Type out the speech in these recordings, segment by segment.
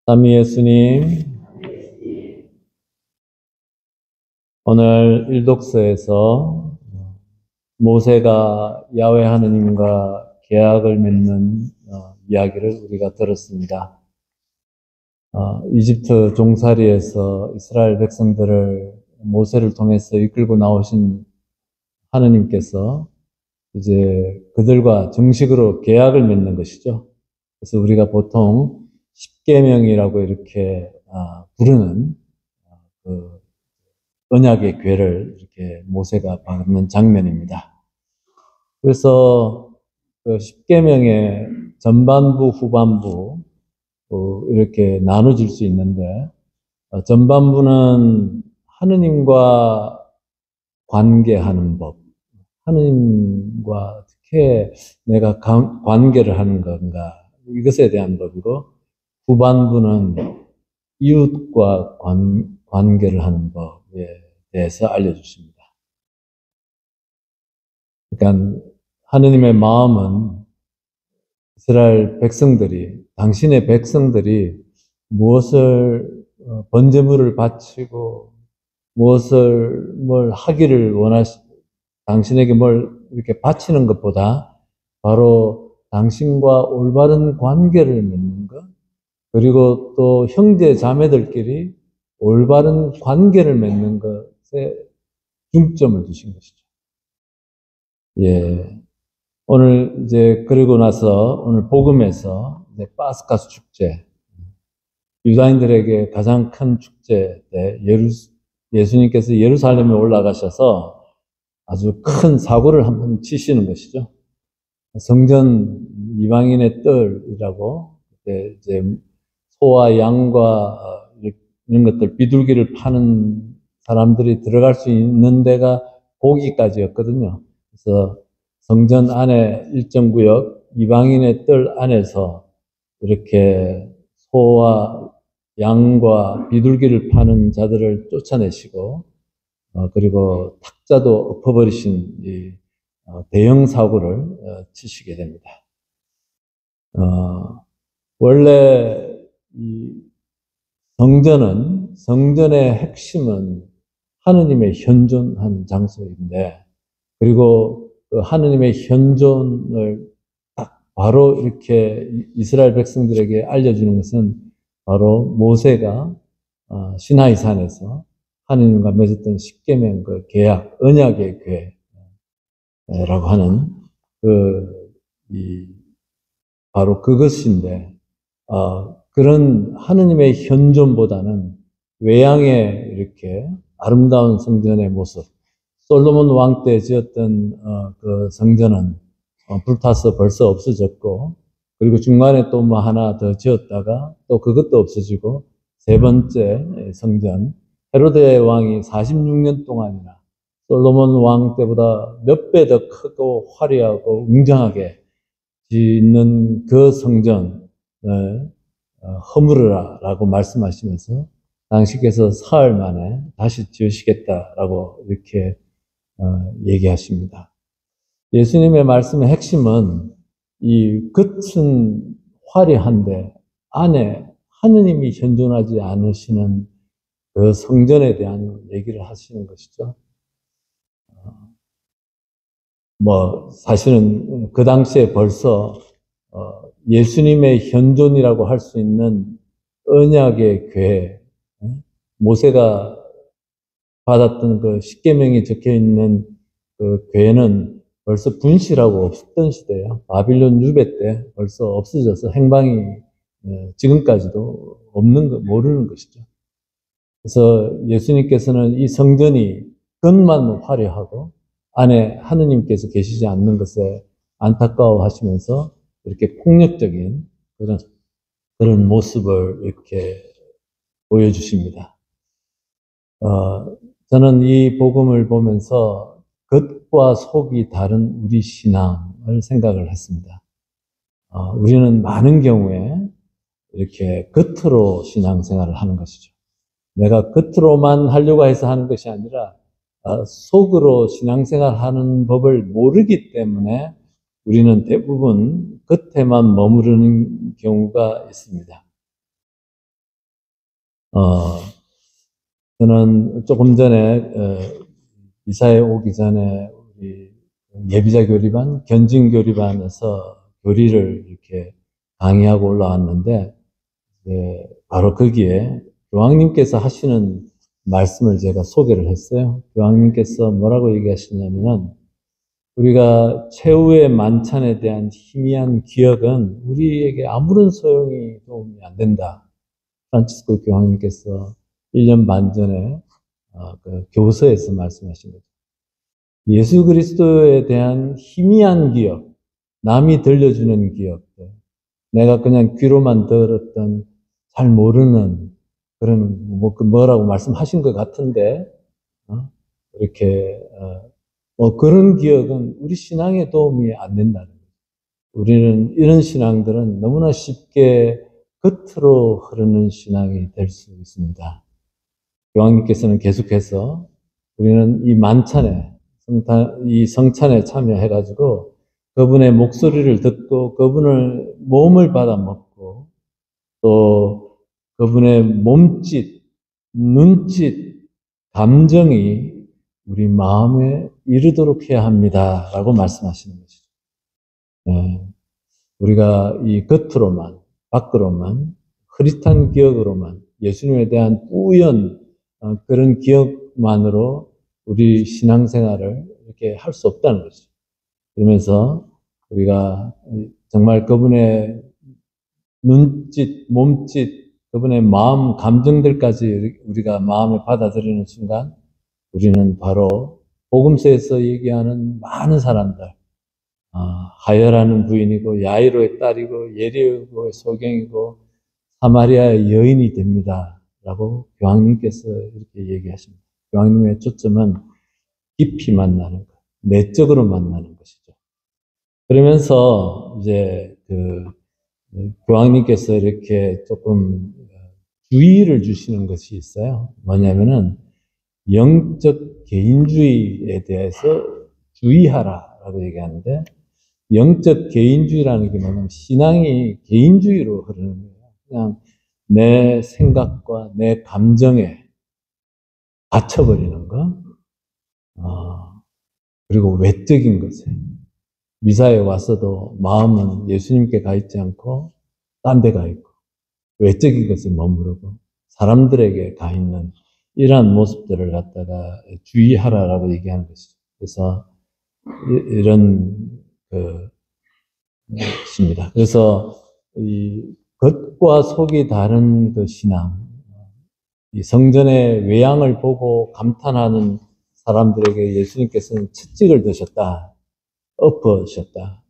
삼위 예수님, 오늘 일독서에서 모세가 야훼 하느님과 계약을 맺는 이야기를 우리가 들었습니다. 이집트 종살이에서 이스라엘 백성들을 모세를 통해서 이끌고 나오신 하느님께서 이제 그들과 정식으로 계약을 맺는 것이죠. 그래서 우리가 보통 십계명이라고 이렇게 부르는 그 언약의 궤를 이렇게 모세가 받는 장면입니다. 그래서 그 십계명의 전반부, 후반부 이렇게 나눠질 수 있는데 전반부는 하느님과 관계하는 법, 하느님과 어떻게 내가 관계를 하는 건가 이것에 대한 법이고, 후반부는 이웃과 관계를 하는 법에 대해서 알려주십니다. 그러니까 하느님의 마음은 이스라엘 백성들이, 당신의 백성들이 무엇을 번제물을 바치고 뭘 하기를 당신에게 뭘 이렇게 바치는 것보다 바로 당신과 올바른 관계를 맺는 것, 그리고 또 형제 자매들끼리 올바른 관계를 맺는 것에 중점을 두신 것이죠. 예. 오늘 이제 그러고 나서 오늘 복음에서 이제 파스카 축제, 유다인들에게 가장 큰 축제 때 예수님께서 예루살렘에 올라가셔서 아주 큰 사고를 한번 치시는 것이죠. 성전 이방인의 뜰이라고 이제 소와 양과 이런 것들, 비둘기를 파는 사람들이 들어갈 수 있는 데가 거기까지였거든요. 그래서 성전 안에 일정 구역, 이방인의 뜰 안에서 이렇게 소와 양과 비둘기를 파는 자들을 쫓아내시고, 그리고 탁자도 엎어버리신 이 대형 사고를 치시게 됩니다. 원래 이 성전의 핵심은 하느님의 현존한 장소인데, 그리고 그 하느님의 현존을 딱 바로 이렇게 이스라엘 백성들에게 알려주는 것은 바로 모세가 시나이 산에서 하느님과 맺었던 십계명 그 계약, 언약의 궤라고 하는 바로 그것인데, 그런 하느님의 현존보다는 외양의 이렇게 아름다운 성전의 모습, 솔로몬 왕 때 지었던 그 성전은 불타서 벌써 없어졌고, 그리고 중간에 또 뭐 하나 더 지었다가 또 그것도 없어지고, 세 번째 성전, 헤로데 왕이 46년 동안이나 솔로몬 왕 때보다 몇 배 더 크고 화려하고 웅장하게 짓는 그 성전을 허물으라라고 말씀하시면서 당신께서 사흘 만에 다시 지으시겠다라고 이렇게 얘기하십니다. 예수님의 말씀의 핵심은 이 겉은 화려한데 안에 하느님이 현존하지 않으시는 그 성전에 대한 얘기를 하시는 것이죠. 사실은 그 당시에 벌써 예수님의 현존이라고 할 수 있는 언약의 궤, 모세가 받았던 그 십계명이 적혀 있는 그 궤는 벌써 분실하고 없었던 시대예요. 바빌론 유배 때 벌써 없어져서 행방이 지금까지도 없는 거 모르는 것이죠. 그래서 예수님께서는 이 성전이 겉만 화려하고 안에 하느님께서 계시지 않는 것에 안타까워하시면서 이렇게 폭력적인 그런 모습을 이렇게 보여주십니다. 저는 이 복음을 보면서 겉과 속이 다른 우리 신앙을 생각을 했습니다. 우리는 많은 경우에 이렇게 겉으로 신앙생활을 하는 것이죠. 내가 겉으로만 하려고 해서 하는 것이 아니라 속으로 신앙생활하는 법을 모르기 때문에 우리는 대부분 겉에만 머무르는 경우가 있습니다. 저는 조금 전에, 이사에 오기 전에 우리 예비자 교리반, 견진 교리반에서 교리를 이렇게 강의하고 올라왔는데, 바로 거기에 교황님께서 하시는 말씀을 제가 소개를 했어요. 교황님께서 뭐라고 얘기하시냐면은, 우리가 최후의 만찬에 대한 희미한 기억은 우리에게 아무런 도움이 안 된다. 프란치스코 교황님께서 1년 반 전에 그 교서에서 말씀하신 거죠. 예수 그리스도에 대한 희미한 기억, 남이 들려주는 기억들, 내가 그냥 귀로만 들었던 잘 모르는 그런 뭐라고 말씀하신 것 같은데 이렇게 그런 기억은 우리 신앙에 도움이 안 된다는 거예요. 우리는 이런 신앙들은 너무나 쉽게 겉으로 흐르는 신앙이 될 수 있습니다. 교황님께서는 계속해서 우리는 이 만찬에, 이 성찬에 참여해가지고 그분의 목소리를 듣고 그분을 몸을 받아 먹고 또 그분의 몸짓, 눈짓, 감정이 우리 마음에 이르도록 해야 합니다. 라고 말씀하시는 것이죠. 우리가 이 겉으로만, 밖으로만, 흐릿한 기억으로만, 예수님에 대한 뿌연 그런 기억만으로 우리 신앙생활을 이렇게 할 수 없다는 것이죠. 그러면서 우리가 정말 그분의 눈짓, 몸짓, 그분의 마음, 감정들까지 우리가 마음에 받아들이는 순간 우리는 바로 복음서에서 얘기하는 많은 사람들, 하열하는 부인이고 야이로의 딸이고 예리고의 소경이고 사마리아의 여인이 됩니다. 라고 교황님께서 이렇게 얘기하십니다. 교황님의 초점은 깊이 만나는 것, 내적으로 만나는 것이죠. 그러면서 이제 교황님께서 이렇게 조금 주의를 주시는 것이 있어요. 뭐냐면은 영적 개인주의에 대해서 주의하라라고 얘기하는데 영적 개인주의라는 게 뭐냐면 신앙이 개인주의로 흐르는 거예요. 그냥 내 생각과 내 감정에 갇혀버리는 거, 그리고 외적인 것에 미사에 와서도 마음은 예수님께 가 있지 않고 딴 데 가 있고 외적인 것에 머무르고 사람들에게 가 있는 이러한 모습들을 갖다가 주의하라라고 얘기하는 것이죠. 그래서 이런 것입니다. 그래서 이 겉과 속이 다른 그 신앙, 이 성전의 외양을 보고 감탄하는 사람들에게 예수님께서는 채찍을 드셨다, 엎으셨다.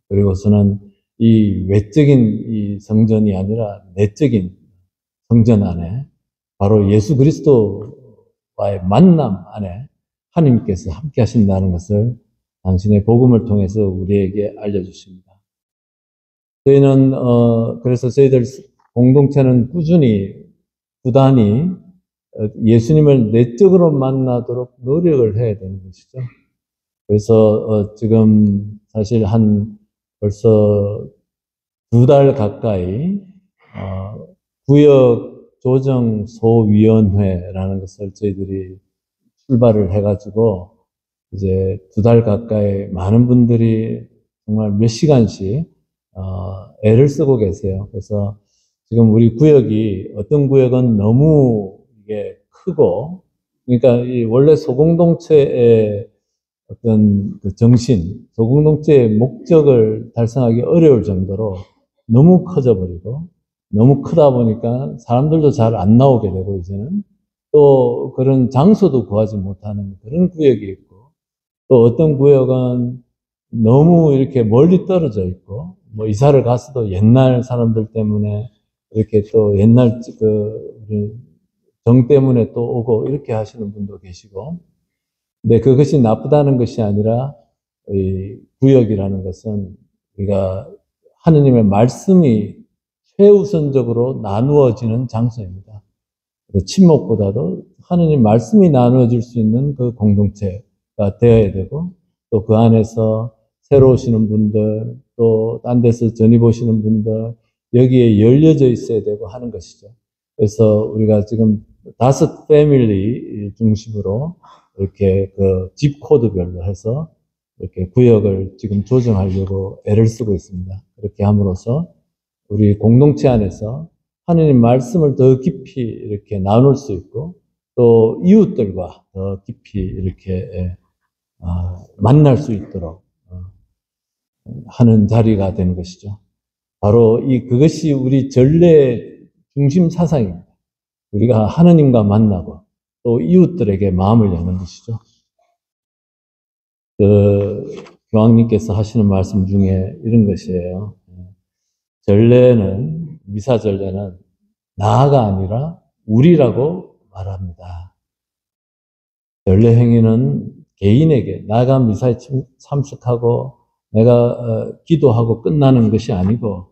그리고서는 이 외적인 이 성전이 아니라 내적인 성전 안에 바로 예수 그리스도와의 만남 안에 하나님께서 함께 하신다는 것을 당신의 복음을 통해서 우리에게 알려주십니다. 저희는 그래서 저희들 공동체는 부단히 예수님을 내적으로 만나도록 노력을 해야 되는 것이죠. 그래서 지금 사실 벌써 2달 가까이 구역조정소위원회라는 것을 저희들이 출발을 해가지고 이제 2달 가까이 많은 분들이 정말 몇 시간씩 애를 쓰고 계세요. 그래서 지금 우리 구역이 어떤 구역은 너무 이게 크고 그러니까 이 원래 소공동체의 어떤 그 정신, 소공동체의 목적을 달성하기 어려울 정도로 너무 커져버리고 너무 크다 보니까 사람들도 잘 안 나오게 되고 이제는 또 그런 장소도 구하지 못하는 그런 구역이 있고 또 어떤 구역은 너무 이렇게 멀리 떨어져 있고 뭐 이사를 갔어도 옛날 사람들 때문에 이렇게 또 옛날 정 때문에 또 오고 이렇게 하시는 분도 계시고 근데 그것이 나쁘다는 것이 아니라 이 구역이라는 것은 우리가 하느님의 말씀이 최우선적으로 나누어지는 장소입니다. 친목보다도 하느님 말씀이 나누어질 수 있는 그 공동체가 되어야 되고 또 그 안에서 새로 오시는 분들 또 딴 데서 전입 오시는 분들 여기에 열려져 있어야 되고 하는 것이죠. 그래서 우리가 지금 5 패밀리 중심으로 이렇게 그 집 코드별로 해서 이렇게 구역을 지금 조정하려고 애를 쓰고 있습니다. 그렇게 함으로써 우리 공동체 안에서 하느님 말씀을 더 깊이 이렇게 나눌 수 있고 또 이웃들과 더 깊이 이렇게 만날 수 있도록 하는 자리가 되는 것이죠. 바로 그것이 우리 전례 중심 사상입니다. 우리가 하느님과 만나고 또 이웃들에게 마음을 여는 것이죠. 교황님께서 하시는 말씀 중에 이런 것이에요. 전례는, 미사 전례는 나가 아니라 우리라고 말합니다. 전례 행위는 개인에게 나가 미사에 참석하고 내가 기도하고 끝나는 것이 아니고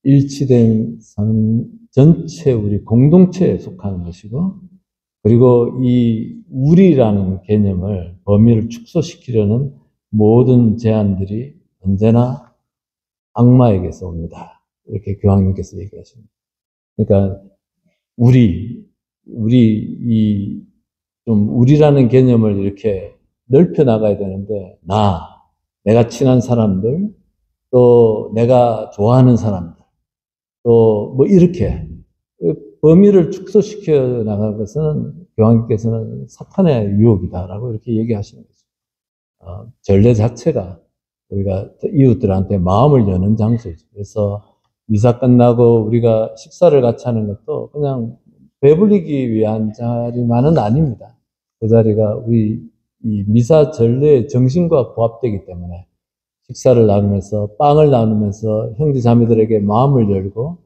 일치된 삶 전체 우리 공동체에 속하는 것이고 그리고 이 우리라는 개념을 범위를 축소시키려는 모든 제안들이 언제나 악마에게서 옵니다. 이렇게 교황님께서 얘기하십니다. 그러니까 우리라는 개념을 이렇게 넓혀 나가야 되는데 내가 친한 사람들, 또 내가 좋아하는 사람들, 또 뭐 이렇게 범위를 축소시켜 나가는 것은 교황님께서는 사탄의 유혹이다라고 이렇게 얘기하시는 거죠. 전례 자체가 우리가 이웃들한테 마음을 여는 장소이죠. 그래서 미사 끝나고 우리가 식사를 같이 하는 것도 그냥 배불리기 위한 자리만은 아닙니다. 그 자리가 우리 이 미사 전례의 정신과 부합되기 때문에 식사를 나누면서 빵을 나누면서 형제 자매들에게 마음을 열고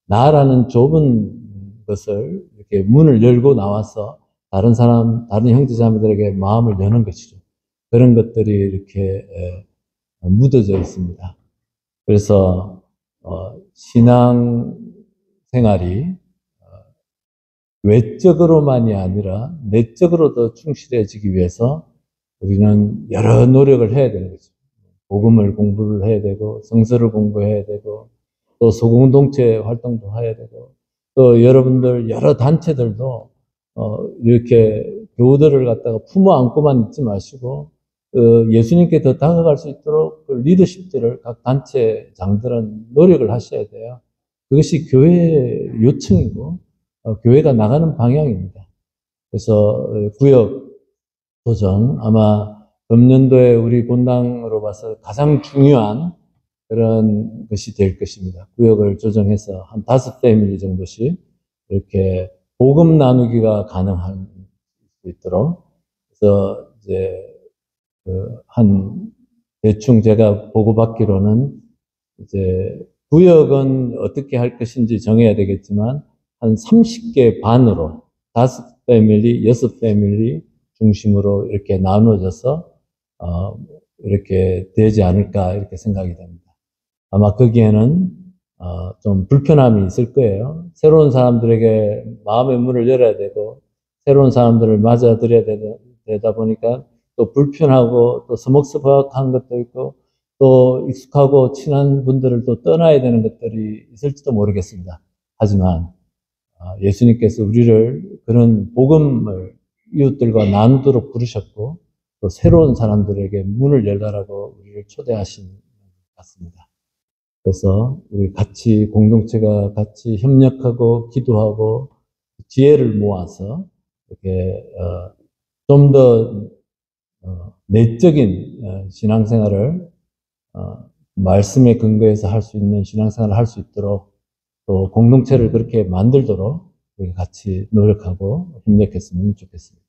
나라는 좁은 것을 이렇게 문을 열고 나와서 다른 형제 자매들에게 마음을 여는 것이죠. 그런 것들이 이렇게 묻어져 있습니다. 그래서 신앙 생활이 외적으로만이 아니라 내적으로도 충실해지기 위해서 우리는 여러 노력을 해야 되는 거죠. 복음을 공부를 해야 되고 성서를 공부해야 되고 또 소공동체 활동도 해야 되고 또 여러분들 여러 단체들도 이렇게 교우들을 갖다가 품어 안고만 있지 마시고 예수님께 더 다가갈 수 있도록 그 리더십들을 각 단체장들은 노력을 하셔야 돼요. 그것이 교회의 요청이고 교회가 나가는 방향입니다. 그래서 구역 조정 아마 금년도에 우리 본당으로 봐서 가장 중요한 그런 것이 될 것입니다. 구역을 조정해서 한 5 패밀리 정도씩 이렇게 복음 나누기가 가능할 수 있도록 그래서 이제 대충 제가 보고받기로는 이제 구역은 어떻게 할 것인지 정해야 되겠지만 한 30개 반으로 5 패밀리, 6 패밀리 중심으로 이렇게 나눠져서 이렇게 되지 않을까 이렇게 생각이 됩니다. 아마 거기에는 좀 불편함이 있을 거예요. 새로운 사람들에게 마음의 문을 열어야 되고 새로운 사람들을 맞아들여야 되다 보니까 또 불편하고 또 서먹서먹한 것도 있고 또 익숙하고 친한 분들을 또 떠나야 되는 것들이 있을지도 모르겠습니다. 하지만 예수님께서 우리를 그런 복음을 이웃들과 나누도록 부르셨고 또 새로운 사람들에게 문을 열라라고 우리를 초대하신 것 같습니다. 그래서 우리 같이 공동체가 같이 협력하고 기도하고 지혜를 모아서 이렇게 좀 더 내적인 신앙생활을 말씀에 근거해서 할 수 있는 신앙생활을 할 수 있도록 또 공동체를 그렇게 만들도록 우리 같이 노력하고 협력했으면 좋겠습니다.